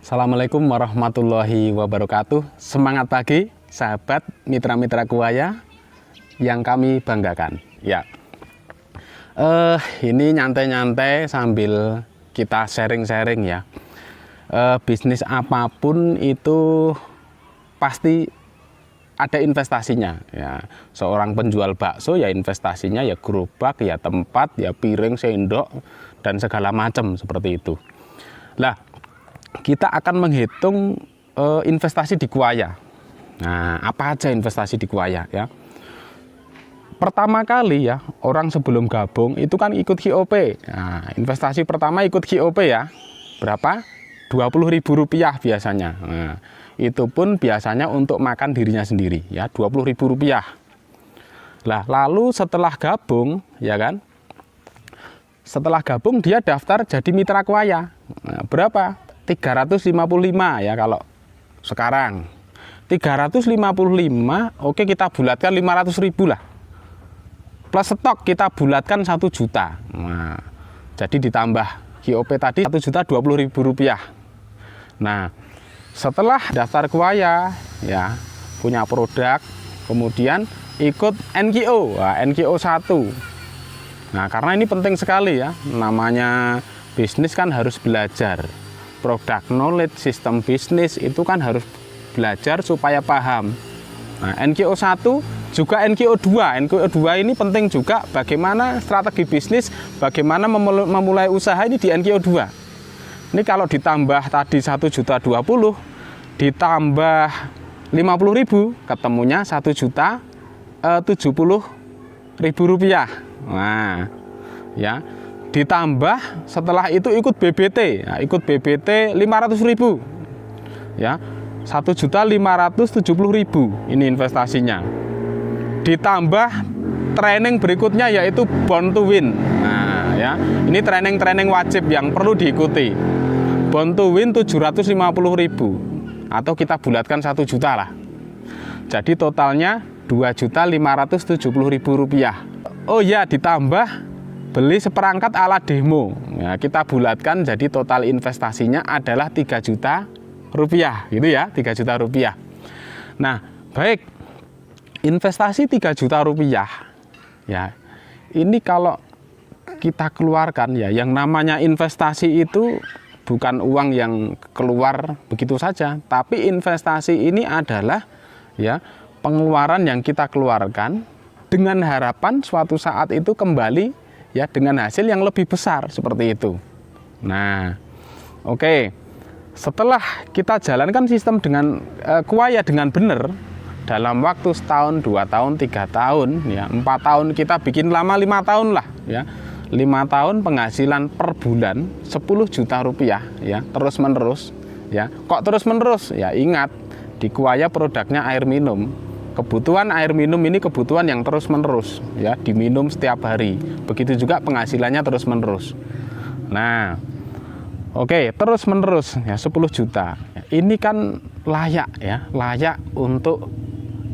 Assalamualaikum warahmatullahi wabarakatuh. Semangat pagi, sahabat mitra-mitra Kuwaya yang kami banggakan. Ya, ini nyantai-nyantai sambil kita sharing-sharing ya. Bisnis apapun itu pasti ada investasinya. Ya, seorang penjual bakso ya investasinya ya gerobak, ya tempat, ya piring, sendok dan segala macam seperti itu. Lah, kita akan menghitung investasi di Kuwaya. Nah, apa aja investasi di Kuwaya ya? Pertama kali ya, orang sebelum gabung itu kan ikut HIOP. Nah, investasi pertama ikut HIOP ya. Berapa? Rp20.000 biasanya. Nah, itu pun biasanya untuk makan dirinya sendiri ya, Rp20.000. Lah, lalu setelah gabung ya kan? Setelah gabung dia daftar jadi mitra Kuwaya. Nah, berapa? 355 ya kalau sekarang 355. Oke, kita bulatkan 500.000 lah, plus stok kita bulatkan 1 juta. Nah, jadi ditambah HIOP tadi 1.020.000 rupiah. Nah, setelah daftar Kuwaya ya, punya produk, kemudian ikut NKO. Nah, NKO 1. Nah, karena ini penting sekali ya, namanya bisnis kan harus belajar. Product knowledge, sistem bisnis itu kan harus belajar supaya paham. Nah, NKO 1 juga NKO 2. NKO 2 ini penting juga, bagaimana strategi bisnis, bagaimana memulai usaha ini di NKO 2. Ini kalau ditambah tadi 1.020.000 ditambah 50.000 ketemunya 1.070.000 rupiah. Nah, ya. Ditambah setelah itu ikut BBT, nah, ikut BBT 500.000 ya, 1.570.000 ini investasinya. Ditambah training berikutnya yaitu Born to Win. Nah ya, ini training wajib yang perlu diikuti. Born to Win 750.000 atau kita bulatkan 1 juta lah. Jadi totalnya 2.570.000 rupiah. Oh ya, ditambah beli seperangkat alat demo. Ya, kita bulatkan jadi total investasinya adalah 3 juta rupiah, gitu ya, 3 juta rupiah. Nah, baik, investasi 3 juta rupiah, ya, ini kalau kita keluarkan ya, yang namanya investasi itu bukan uang yang keluar begitu saja, tapi investasi ini adalah ya pengeluaran yang kita keluarkan dengan harapan suatu saat itu kembali ya dengan hasil yang lebih besar seperti itu. Nah, oke. Setelah kita jalankan sistem dengan Kuwaya dengan benar dalam waktu setahun, 2 tahun, 3 tahun, ya 4 tahun, kita bikin lama 5 tahun lah, ya 5 tahun penghasilan per bulan 10 juta rupiah, ya terus menerus, ya kok terus menerus? Ya ingat di Kuwaya produknya air minum. Kebutuhan air minum ini kebutuhan yang terus menerus ya, diminum setiap hari. Begitu juga penghasilannya terus menerus. Nah, oke, terus menerus ya 10 juta. Ini kan layak ya, layak untuk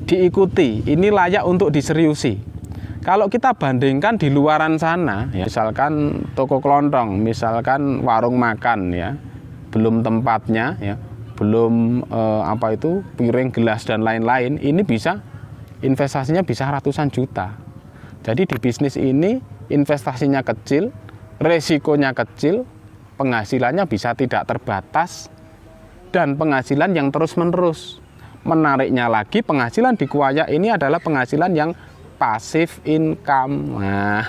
diikuti. Ini layak untuk diseriusi. Kalau kita bandingkan di luaran sana ya, misalkan toko kelontong, misalkan warung makan ya, belum tempatnya ya, belum piring, gelas dan lain-lain, ini bisa investasinya bisa ratusan juta. Jadi di bisnis ini investasinya kecil, resikonya kecil, penghasilannya bisa tidak terbatas dan penghasilan yang terus-menerus. Menariknya lagi, penghasilan di Kuwaya ini adalah penghasilan yang passive income. Nah,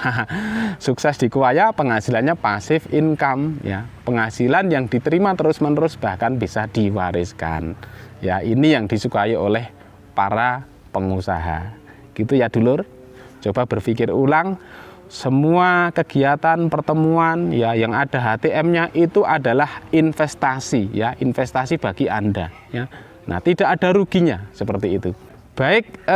sukses di Kuwaya penghasilannya passive income ya, penghasilan yang diterima terus-menerus bahkan bisa diwariskan. Ya, ini yang disukai oleh para pengusaha. Gitu ya, dulur. Coba berpikir ulang, semua kegiatan pertemuan ya yang ada HTM-nya itu adalah investasi ya, investasi bagi Anda ya. Nah, tidak ada ruginya seperti itu. Baik,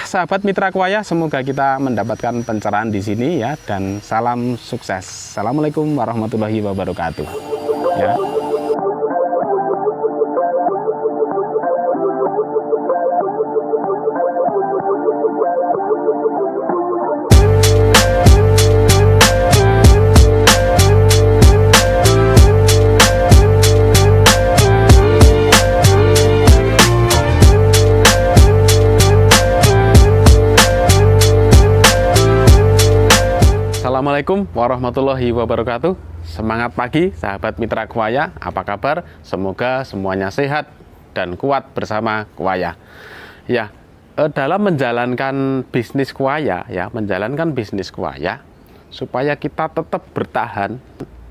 sahabat mitra Kuwaya, semoga kita mendapatkan pencerahan di sini ya, dan salam sukses. Assalamualaikum warahmatullahi wabarakatuh. Ya. Assalamualaikum warahmatullahi wabarakatuh. Semangat pagi sahabat mitra Kuaya, apa kabar? Semoga semuanya sehat dan kuat bersama Kuaya. Ya, dalam menjalankan bisnis Kuaya, supaya kita tetap bertahan,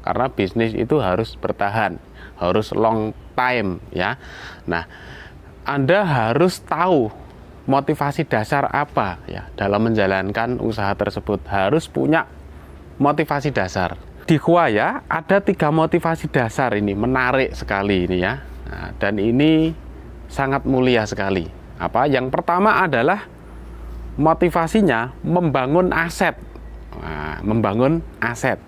karena bisnis itu harus bertahan, harus long time ya. Nah, Anda harus tahu motivasi dasar apa ya dalam menjalankan usaha tersebut. Harus punya motivasi dasar. Di Kuaya ada 3 motivasi dasar, ini menarik sekali ini ya. Nah, dan ini sangat mulia sekali. Apa? Yang pertama adalah motivasinya membangun aset. Nah, membangun aset.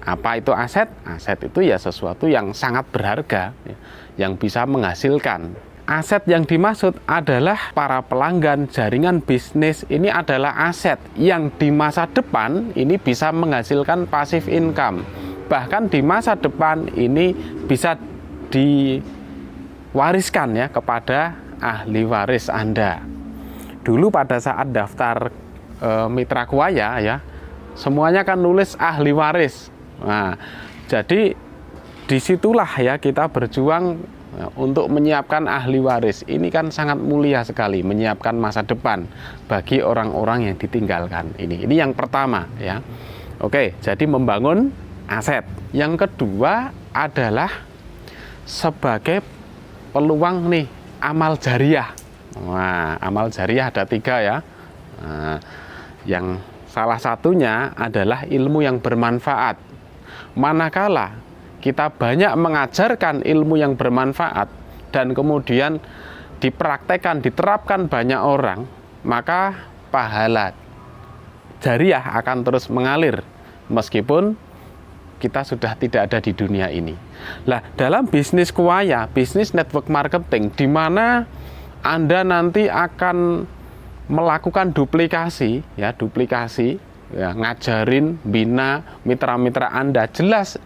Apa itu aset? Aset itu ya sesuatu yang sangat berharga ya, yang bisa menghasilkan. Aset yang dimaksud adalah para pelanggan jaringan bisnis. Ini adalah aset yang di masa depan ini bisa menghasilkan passive income. Bahkan di masa depan ini bisa diwariskan ya kepada ahli waris Anda. Dulu pada saat daftar mitra Kuaya ya, semuanya kan nulis ahli waris. Nah, jadi disitulah ya kita berjuang untuk menyiapkan ahli waris. Ini kan sangat mulia sekali, menyiapkan masa depan bagi orang-orang yang ditinggalkan. Ini yang pertama ya. Oke, jadi membangun aset. Yang kedua adalah sebagai peluang nih amal jariah. Nah, amal jariah ada 3 ya. Nah, yang salah satunya adalah ilmu yang bermanfaat. Manakala kita banyak mengajarkan ilmu yang bermanfaat dan kemudian dipraktekkan, diterapkan banyak orang, maka pahala jariah akan terus mengalir meskipun kita sudah tidak ada di dunia ini. Nah, dalam bisnis Kuaya, bisnis network marketing, di mana Anda nanti akan melakukan duplikasi, ngajarin, bina mitra-mitra Anda. Jelas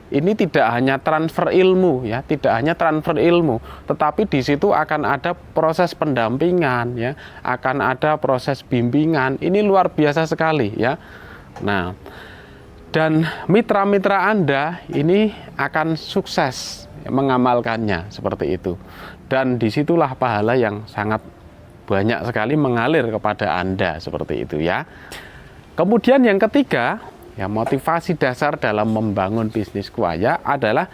ini tidak hanya transfer ilmu ya, tetapi di situ akan ada proses pendampingan ya, akan ada proses bimbingan. Ini luar biasa sekali ya. Nah, dan mitra-mitra Anda ini akan sukses mengamalkannya seperti itu. Dan disitulah pahala yang sangat banyak sekali mengalir kepada Anda seperti itu ya. Kemudian yang ketiga, ya, motivasi dasar dalam membangun bisnis Kuaya adalah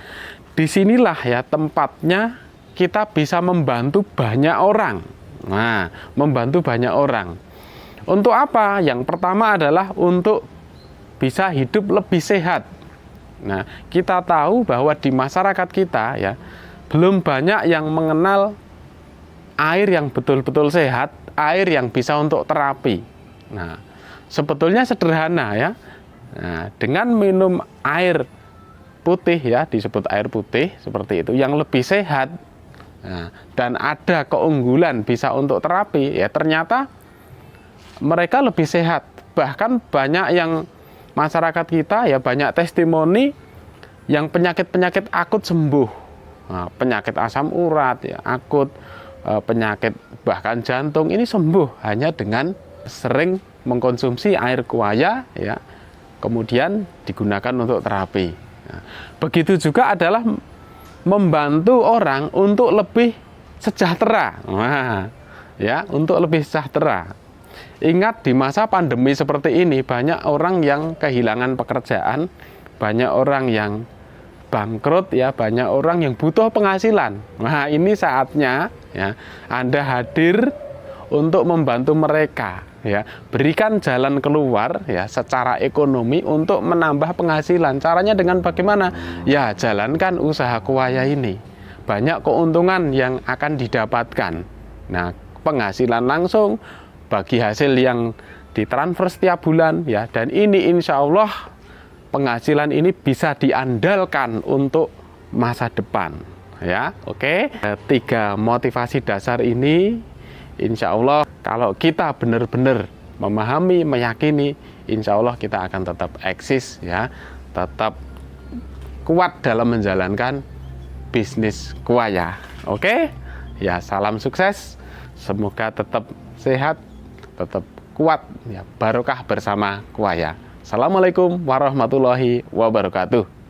disinilah ya tempatnya kita bisa membantu banyak orang. Nah, membantu banyak orang. Untuk apa? Yang pertama adalah untuk bisa hidup lebih sehat. Nah, kita tahu bahwa di masyarakat kita ya belum banyak yang mengenal air yang betul-betul sehat, air yang bisa untuk terapi. Nah, sebetulnya sederhana ya. Nah, dengan minum air putih ya, disebut air putih seperti itu, yang lebih sehat, nah, dan ada keunggulan bisa untuk terapi, ya ternyata mereka lebih sehat. Bahkan banyak yang masyarakat kita ya, banyak testimoni yang penyakit-penyakit akut sembuh. Nah, penyakit asam urat ya, akut, penyakit bahkan jantung ini sembuh hanya dengan sering mengkonsumsi air Kuaya ya, kemudian digunakan untuk terapi. Nah, begitu juga adalah membantu orang untuk lebih sejahtera. Nah, ya, untuk lebih sejahtera. Ingat di masa pandemi seperti ini banyak orang yang kehilangan pekerjaan, banyak orang yang bangkrut ya, banyak orang yang butuh penghasilan. Nah, ini saatnya ya Anda hadir untuk membantu mereka. Ya, berikan jalan keluar ya secara ekonomi untuk menambah penghasilan. Caranya dengan bagaimana? Ya, jalankan usaha Kuaya ini. Banyak keuntungan yang akan didapatkan. Nah, penghasilan langsung bagi hasil yang ditransfer setiap bulan ya, dan ini insya Allah penghasilan ini bisa diandalkan untuk masa depan ya. Oke, 3 motivasi dasar ini insya Allah kalau kita benar-benar memahami, meyakini, insya Allah kita akan tetap eksis ya, tetap kuat dalam menjalankan bisnis Kuaya. Oke, ya salam sukses, semoga tetap sehat, tetap kuat ya, barokah bersama Kuaya. Assalamualaikum warahmatullahi wabarakatuh.